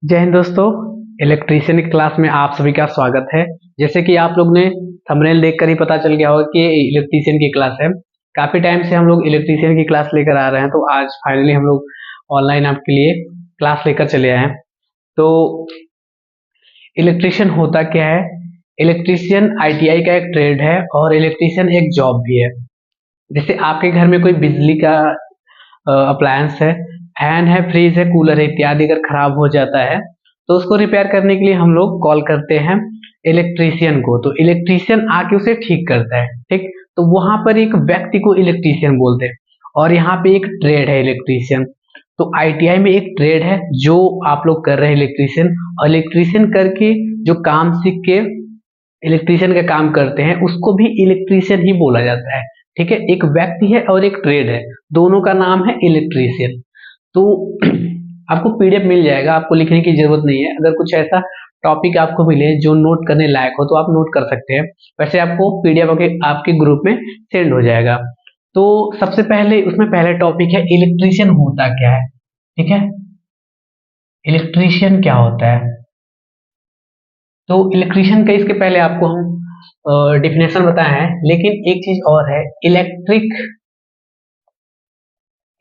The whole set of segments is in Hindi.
जय हिंद दोस्तों। इलेक्ट्रीशियन की क्लास में आप सभी का स्वागत है। जैसे कि आप लोग ने थंबनेल देखकर ही पता चल गया होगा कि ये इलेक्ट्रीशियन की क्लास है। काफी टाइम से हम लोग इलेक्ट्रीशियन की क्लास लेकर आ रहे हैं, तो आज फाइनली हम लोग ऑनलाइन आपके लिए क्लास लेकर चले आए हैं। तो इलेक्ट्रीशियन होता क्या है? इलेक्ट्रीशियन आईटीआई का एक ट्रेड है और इलेक्ट्रीशियन एक जॉब भी है। जैसे आपके घर में कोई बिजली का अप्लायंस है, फैन है, फ्रिज है, कूलर है इत्यादि, अगर खराब हो जाता है तो उसको रिपेयर करने के लिए हम लोग कॉल करते हैं इलेक्ट्रीशियन को। तो इलेक्ट्रीशियन आके उसे ठीक करता है, ठीक। तो वहां पर एक व्यक्ति को इलेक्ट्रीशियन बोलते हैं और यहाँ पे एक ट्रेड है इलेक्ट्रीशियन। तो आईटीआई में एक ट्रेड है जो आप लोग कर रहे हैं इलेक्ट्रीशियन, और इलेक्ट्रीशियन करके जो काम सीख के इलेक्ट्रीशियन का काम करते हैं उसको भी इलेक्ट्रीशियन ही बोला जाता है। ठीक है, एक व्यक्ति है और एक ट्रेड है, दोनों का नाम है इलेक्ट्रीशियन। तो आपको पीडीएफ मिल जाएगा, आपको लिखने की जरूरत नहीं है। अगर कुछ ऐसा टॉपिक आपको मिले जो नोट करने लायक हो तो आप नोट कर सकते हैं। वैसे आपको पीडीएफ आपके ग्रुप में सेंड हो जाएगा। तो सबसे पहले उसमें पहले टॉपिक है इलेक्ट्रीशियन होता क्या है। ठीक है, इलेक्ट्रीशियन क्या होता है? तो इलेक्ट्रीशियन का इसके पहले आपको हम डिफिनेशन बताए हैं, लेकिन एक चीज और है, इलेक्ट्रिक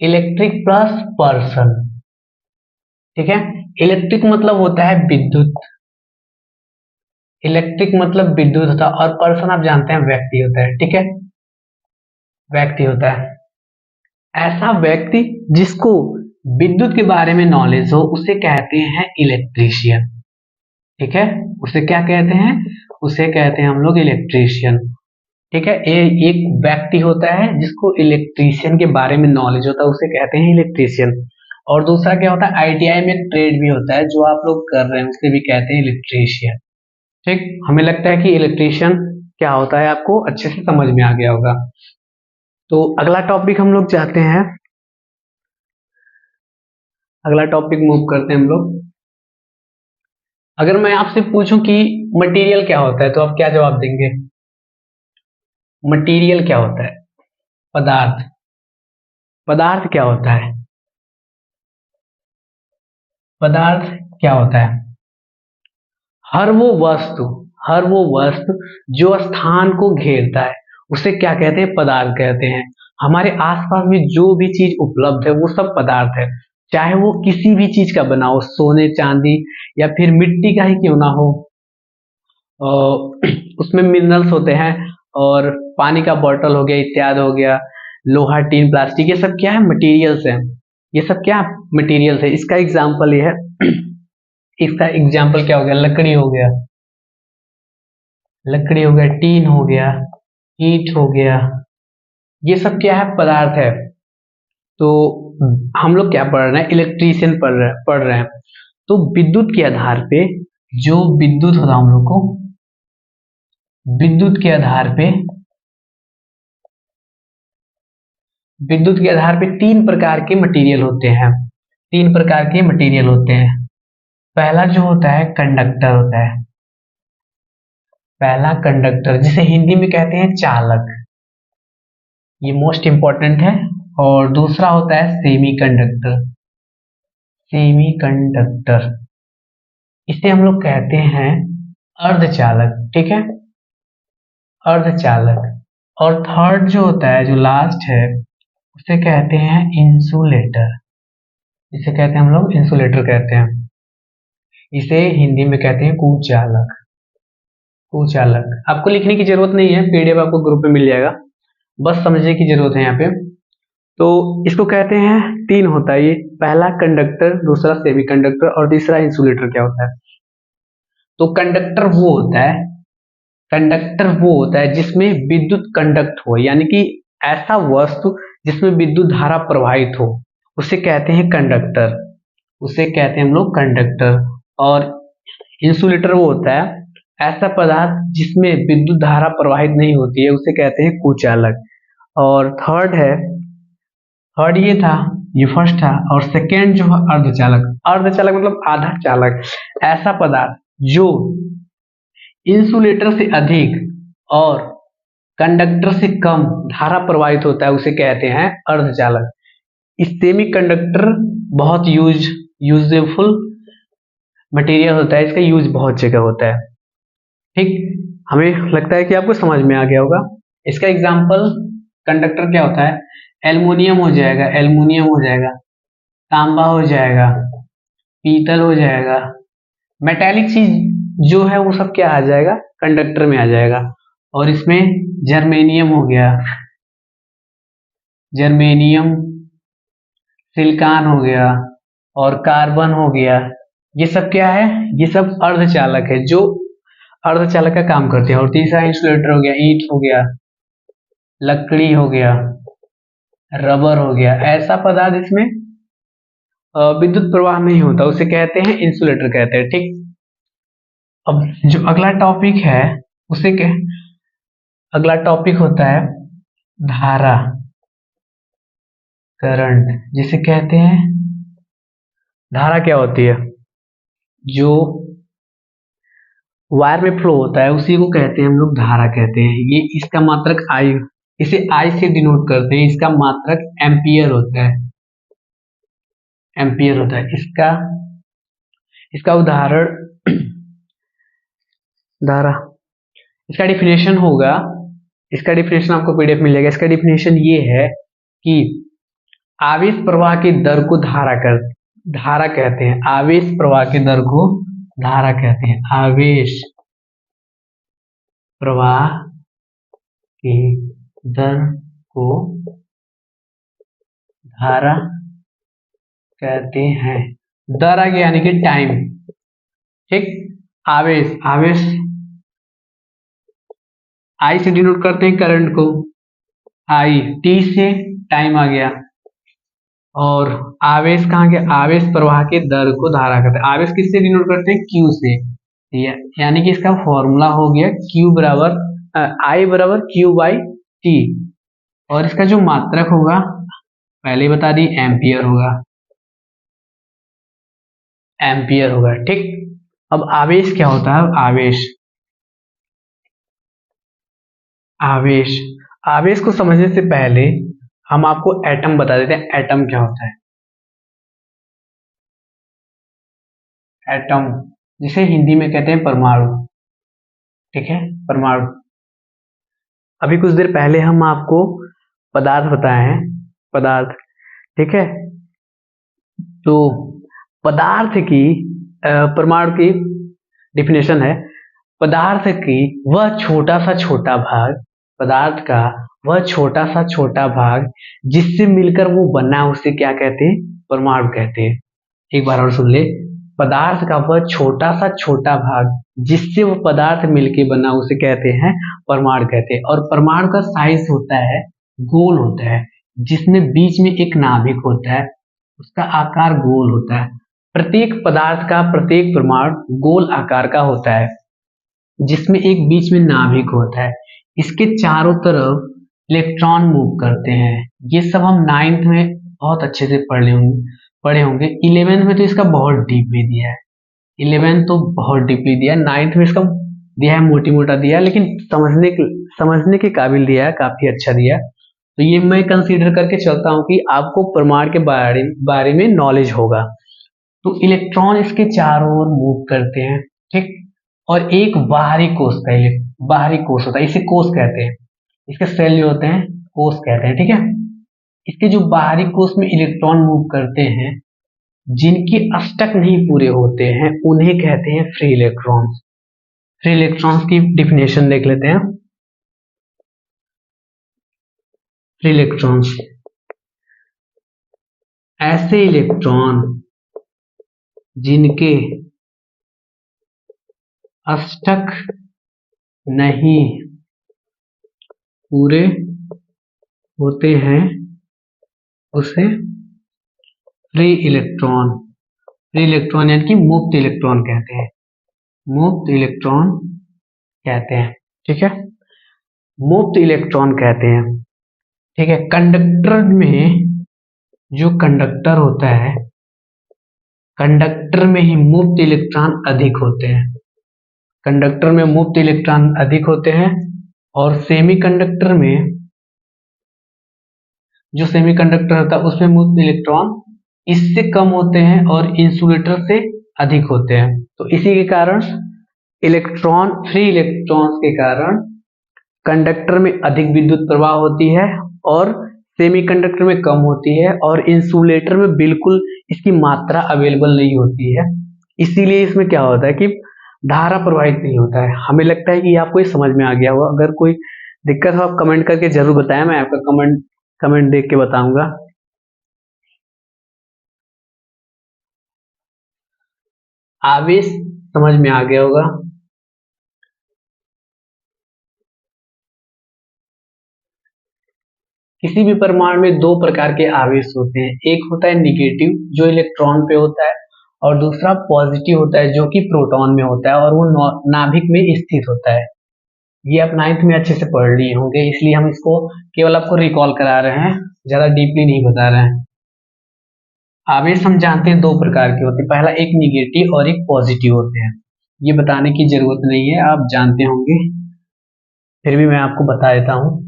इलेक्ट्रिक प्लस पर्सन। ठीक है, इलेक्ट्रिक मतलब होता है विद्युत, इलेक्ट्रिक मतलब विद्युत होता है, और पर्सन आप जानते हैं व्यक्ति होता है। ठीक है, व्यक्ति होता है ऐसा व्यक्ति जिसको विद्युत के बारे में नॉलेज हो, उसे कहते हैं इलेक्ट्रीशियन। ठीक है, उसे क्या कहते हैं? उसे कहते हैं हम लोग इलेक्ट्रीशियन। ठीक है, ये एक व्यक्ति होता है जिसको इलेक्ट्रीशियन के बारे में नॉलेज होता है, उसे कहते हैं इलेक्ट्रीशियन। और दूसरा क्या होता है, आईटीआई में ट्रेड भी होता है जो आप लोग कर रहे हैं, उसे भी कहते हैं इलेक्ट्रीशियन। ठीक, हमें लगता है कि इलेक्ट्रीशियन क्या होता है आपको अच्छे से समझ में आ गया होगा। तो अगला टॉपिक हम लोग चाहते हैं, अगला टॉपिक मूव करते हैं हम लोग। अगर मैं आपसे पूछूं कि मटेरियल क्या होता है तो आप क्या जवाब देंगे? मटेरियल क्या होता है? पदार्थ। पदार्थ क्या होता है? पदार्थ क्या होता है? हर वो वस्तु, हर वो वस्तु जो स्थान को घेरता है उसे क्या कहते हैं? पदार्थ कहते हैं। हमारे आसपास में जो भी चीज उपलब्ध है वो सब पदार्थ है, चाहे वो किसी भी चीज का बना हो, सोने चांदी या फिर मिट्टी का ही क्यों ना हो। उसमें मिनरल्स होते हैं, और पानी का बॉटल हो गया, इत्यादि हो गया, लोहा टीन प्लास्टिक, ये सब क्या है? मटेरियल्स है। ये सब क्या मटेरियल्स है? इसका एग्जाम्पल ये है इसका एग्जाम्पल क्या हो गया? लकड़ी हो गया, लकड़ी हो गया, टीन हो गया, ईंट हो गया, ये सब क्या है? पदार्थ है। तो हम लोग क्या पढ़ रहे हैं? इलेक्ट्रीशियन पढ़ रहे हैं। तो विद्युत के आधार पे, जो विद्युत होता है हम लोग को, विद्युत के आधार पे, विद्युत के आधार पे तीन प्रकार के मटेरियल होते हैं। तीन प्रकार के मटेरियल होते हैं। पहला जो होता है कंडक्टर होता है, पहला कंडक्टर, जिसे हिंदी में कहते हैं चालक, ये मोस्ट इंपॉर्टेंट है। और दूसरा होता है सेमी कंडक्टर, सेमी कंडक्टर, इसे हम लोग कहते हैं अर्धचालक। ठीक है, अर्धचालक। और थर्ड जो होता है, जो लास्ट है, उसे कहते हैं इंसुलेटर, इसे कहते हैं हम लोग इंसुलेटर कहते हैं। इसे हिंदी में कहते हैं कुचालक। कुचालक आपको लिखने की जरूरत नहीं है, पीडीएफ आपको ग्रुप में मिल जाएगा, बस समझने की जरूरत है यहाँ पे। तो इसको कहते हैं, तीन होता है ये, पहला कंडक्टर, दूसरा सेमी कंडक्टर और तीसरा इंसुलेटर। क्या होता है? तो कंडक्टर वो होता है जिसमें विद्युत कंडक्ट हो, यानी कि ऐसा वस्तु जिसमें विद्युत धारा प्रवाहित हो, उसे कहते हैं कंडक्टर, उसे कहते हैं हम लोग कंडक्टर। और इंसुलेटर वो होता है ऐसा पदार्थ जिसमें विद्युत धारा प्रवाहित नहीं होती है, उसे कहते हैं कुचालक। और थर्ड ये था, ये फर्स्ट था। और सेकेंड जो है अर्धचालक, अर्धचालक मतलब आधा चालक, ऐसा पदार्थ जो इंसुलेटर से अधिक और कंडक्टर से कम धारा प्रवाहित होता है, उसे कहते हैं अर्धचालक। सेमी कंडक्टर बहुत यूजफुल मटेरियल होता है, इसका यूज बहुत जगह होता है। ठीक, हमें लगता है कि आपको समझ में आ गया होगा। इसका एग्जाम्पल कंडक्टर क्या होता है, एल्युमिनियम हो जाएगा, एल्युमिनियम हो जाएगा, तांबा हो जाएगा, पीतल हो जाएगा, मेटेलिक चीज जो है वो सब क्या आ जाएगा, कंडक्टर में आ जाएगा। और इसमें जर्मेनियम हो गया, जर्मेनियम, सिलिकॉन हो गया और कार्बन हो गया। ये सब क्या है, ये सब अर्धचालक है जो अर्धचालक का काम करते हैं। और तीसरा इंसुलेटर हो गया, ईंट हो गया, लकड़ी हो गया, रबर हो गया। ऐसा पदार्थ इसमें विद्युत प्रवाह नहीं होता, उसे कहते हैं इंसुलेटर कहते हैं। ठीक, अब जो अगला टॉपिक है उसे क्या, अगला टॉपिक होता है धारा, करंट जिसे कहते हैं। धारा क्या होती है, जो वायर में फ्लो होता है उसी को कहते हैं हम लोग धारा कहते हैं। ये इसका मात्रक आई, इसे आई से डिनोट करते हैं। इसका मात्रक एम्पियर होता है, एम्पियर होता है इसका। इसका उदाहरण धारा, इसका डिफिनेशन होगा, इसका डिफिनेशन आपको पीडीएफ मिलेगा। इसका डिफिनेशन ये है कि आवेश प्रवाह की दर को धारा कहते हैं। आवेश प्रवाह की दर को धारा कहते हैं। आवेश प्रवाह की दर को धारा कहते हैं। दर आ गया यानी कि टाइम। ठीक, आवेश, आवेश आई से डिनोट करते हैं करंट को, आई, टी से टाइम आ गया। और आवेश कहाँ गया, आवेश प्रवाह के दर को धारा कहते हैं। आवेश किससे डिनोट करते हैं, क्यू से। यानी कि इसका फॉर्मूला हो गया क्यू बराबर आई बराबर क्यू बाई टी। और इसका जो मात्रक होगा पहले ही बता दी, एम्पियर होगा, एम्पियर होगा। ठीक, अब आवेश क्या होता है, आवेश, आवेश, आवेश को समझने से पहले हम आपको एटम बता देते हैं। एटम क्या होता है, एटम जिसे हिंदी में कहते हैं परमाणु। ठीक है, परमाणु। अभी कुछ देर पहले हम आपको पदार्थ बताए हैं, पदार्थ। ठीक है, तो पदार्थ की परमाणु की डिफिनेशन है, पदार्थ की वह छोटा सा छोटा भाग, पदार्थ का वह छोटा सा छोटा भाग जिससे मिलकर वो बना उसे क्या कहते हैं, परमाणु कहते हैं। एक बार और सुन ले, पदार्थ का वह छोटा सा छोटा भाग जिससे वो पदार्थ मिलके बना उसे कहते हैं परमाणु कहते हैं। और परमाणु का साइज होता है, गोल होता है, जिसमें बीच में एक नाभिक होता है, उसका आकार गोल होता है। प्रत्येक पदार्थ का प्रत्येक परमाणु गोल आकार का होता है, जिसमें एक बीच में नाभिक होता है। इसके चारों तरफ इलेक्ट्रॉन मूव करते हैं। ये सब हम 9th में बहुत अच्छे से पढ़े होंगे। 11th में तो इसका बहुत डीपली दिया है, 11th तो बहुत डीपली दिया है। 9th में इसका दिया है, मोटी मोटा दिया है, लेकिन समझने के काबिल दिया है, काफी अच्छा दिया है। तो ये मैं कंसीडर करके चलता हूँ कि आपको परमाणु के बारे में नॉलेज होगा। तो इलेक्ट्रॉन इसके चारों ओर मूव करते हैं। ठीक, और एक बाहरी कोश का बाहरी कोश होता है, इसे कोश कहते हैं। इसके सेल जो होते हैं कोश कहते हैं। ठीक है, इसके जो बाहरी कोश में इलेक्ट्रॉन मूव करते हैं, जिनके अष्टक नहीं पूरे होते हैं, उन्हें कहते हैं फ्री इलेक्ट्रॉन्स। फ्री इलेक्ट्रॉन्स की डिफिनेशन देख लेते हैं। फ्री इलेक्ट्रॉन्स ऐसे इलेक्ट्रॉन जिनके अष्टक नहीं पूरे होते हैं उसे फ्री इलेक्ट्रॉन, फ्री इलेक्ट्रॉन यानी कि मुक्त इलेक्ट्रॉन कहते हैं, मुक्त इलेक्ट्रॉन कहते हैं। ठीक है, मुक्त इलेक्ट्रॉन कहते हैं। ठीक है, कंडक्टर में जो कंडक्टर होता है, कंडक्टर में ही मुक्त इलेक्ट्रॉन अधिक होते हैं, कंडक्टर में मुक्त इलेक्ट्रॉन अधिक होते हैं। और सेमीकंडक्टर में, जो सेमीकंडक्टर होता है उसमें मुक्त इलेक्ट्रॉन इससे कम होते हैं और इंसुलेटर से अधिक होते हैं। तो इसी के कारण फ्री इलेक्ट्रॉन्स के कारण कंडक्टर में अधिक विद्युत प्रवाह होती है और सेमीकंडक्टर में कम होती है, और इंसुलेटर में बिल्कुल इसकी मात्रा अवेलेबल नहीं होती है। इसीलिए इसमें क्या होता है कि धारा प्रवाहित नहीं होता है। हमें लगता है कि आपको ये समझ में आ गया होगा। अगर कोई दिक्कत हो आप कमेंट करके जरूर बताएं, मैं आपका कमेंट देख के बताऊंगा। आवेश समझ में आ गया होगा। किसी भी परमाणु में दो प्रकार के आवेश होते हैं, एक होता है निगेटिव जो इलेक्ट्रॉन पे होता है, और दूसरा पॉजिटिव होता है जो कि प्रोटॉन में होता है और वो नाभिक में स्थित होता है। ये आप 9th में अच्छे से पढ़ लिए होंगे, इसलिए हम इसको केवल आपको रिकॉल करा रहे हैं, ज्यादा डीपली नहीं बता रहे हैं। आवेश हम जानते हैं दो प्रकार के होते हैं, पहला एक निगेटिव और एक पॉजिटिव होते हैं। ये बताने की जरूरत नहीं है, आप जानते होंगे, फिर भी मैं आपको बता देता हूँ।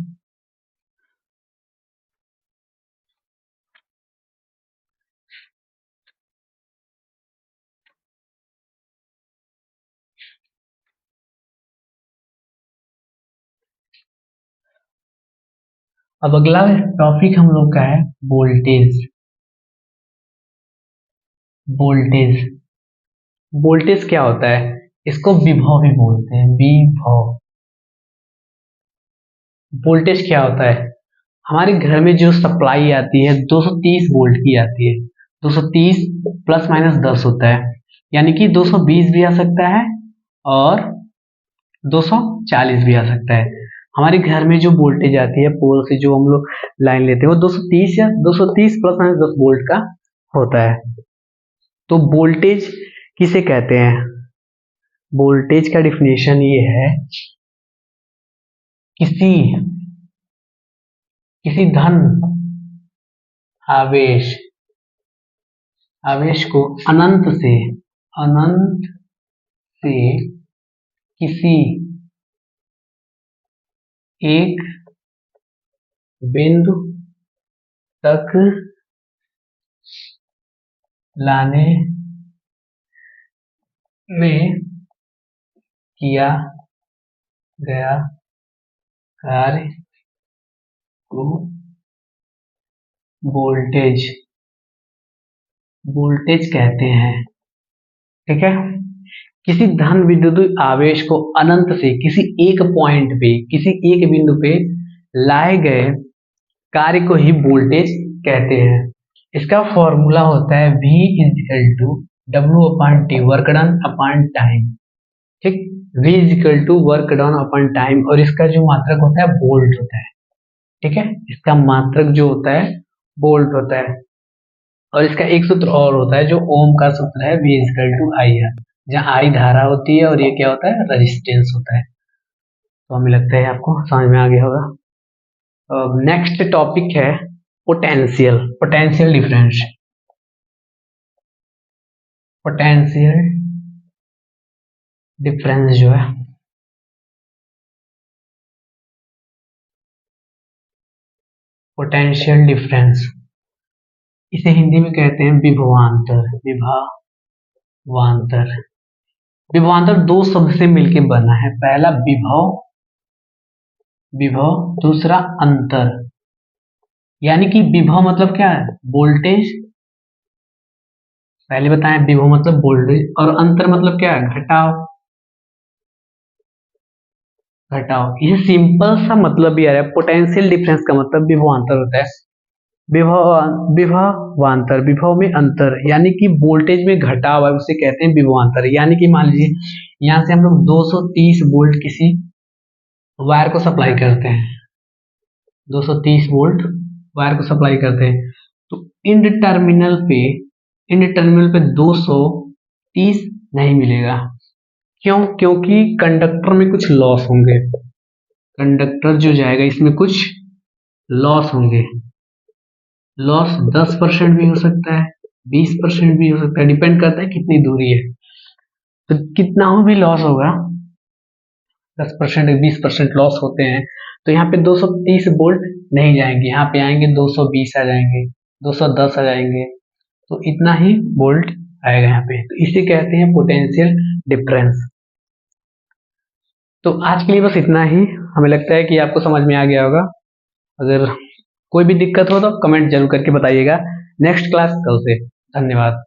अब अगला टॉपिक हम लोग का है वोल्टेज। वोल्टेज वोल्टेज क्या होता है? इसको विभव भी बोलते हैं, विभव। वोल्टेज क्या होता है? हमारे घर में जो सप्लाई आती है 230 वोल्ट की आती है। 230 प्लस माइनस 10 होता है, यानी कि 220 भी आ सकता है और 240 भी आ सकता है। हमारे घर में जो वोल्टेज आती है पोल से, जो हम लोग लाइन लेते हैं, वो 230 या 230 प्लस माइनस 10 वोल्ट का होता है। तो वोल्टेज किसे कहते हैं? वोल्टेज का डिफिनेशन ये है, किसी किसी धन आवेश आवेश को अनंत से किसी एक बिंदु तक लाने में किया गया कार्य को वोल्टेज कहते हैं। ठीक है, किसी धन विद्युत आवेश को अनंत से किसी एक पॉइंट पे, किसी एक बिंदु पे लाए गए कार्य को ही वोल्टेज कहते हैं। इसका फॉर्मूला होता है V equal to W upon T, work done upon time. ठीक, V equal to work done upon time, और इसका जो मात्रक होता है वोल्ट होता है। ठीक है, इसका मात्रक जो होता है वोल्ट होता है। और इसका एक सूत्र और होता है जो ओम का सूत्र है, V equal to I R, जहाँ आई धारा होती है और ये क्या होता है, रेजिस्टेंस होता है। तो हमें लगता है आपको समझ में आ गया होगा। नेक्स्ट टॉपिक है पोटेंशियल डिफरेंस। पोटेंशियल डिफरेंस जो है, पोटेंशियल डिफरेंस इसे हिंदी में कहते हैं विभवांतर। विभवांतर दो शब्द से मिलकर बना है, पहला विभव, दूसरा अंतर। यानी कि विभव मतलब क्या है, वोल्टेज, पहले बताएं। विभव मतलब वोल्टेज, और अंतर मतलब क्या है, घटाव। ये सिंपल सा मतलब भी आ रहा है। पोटेंशियल डिफरेंस का मतलब विभवांतर होता है। विभव में अंतर, यानी कि वोल्टेज में घटाव है, उसे कहते हैं विभवांतर। यानी कि मान लीजिए यहाँ से हम लोग 230 वोल्ट किसी वायर को सप्लाई करते हैं, 230 वोल्ट वायर को सप्लाई करते हैं, तो इंड टर्मिनल पे 230 नहीं मिलेगा। क्यों? क्योंकि कंडक्टर में कुछ लॉस होंगे। कंडक्टर जो जाएगा इसमें कुछ लॉस होंगे। लॉस 10% भी हो सकता है, 20% भी हो सकता है, डिपेंड करता है कितनी दूरी है। तो कितना हो भी लॉस होगा, 10% 20% लॉस होते हैं। तो यहाँ पे 230 वोल्ट नहीं जाएंगे, यहाँ पे आएंगे 220 आ जाएंगे, 210 आ जाएंगे, तो इतना ही वोल्ट आएगा यहाँ पे, तो इसे कहते हैं पोटेंशियल डिफरेंस। तो आज के लिए बस इतना ही। हमें लगता है कि आपको समझ में आ गया होगा। अगर कोई भी दिक्कत हो तो कमेंट जरूर करके बताइएगा। नेक्स्ट क्लास कल से। धन्यवाद।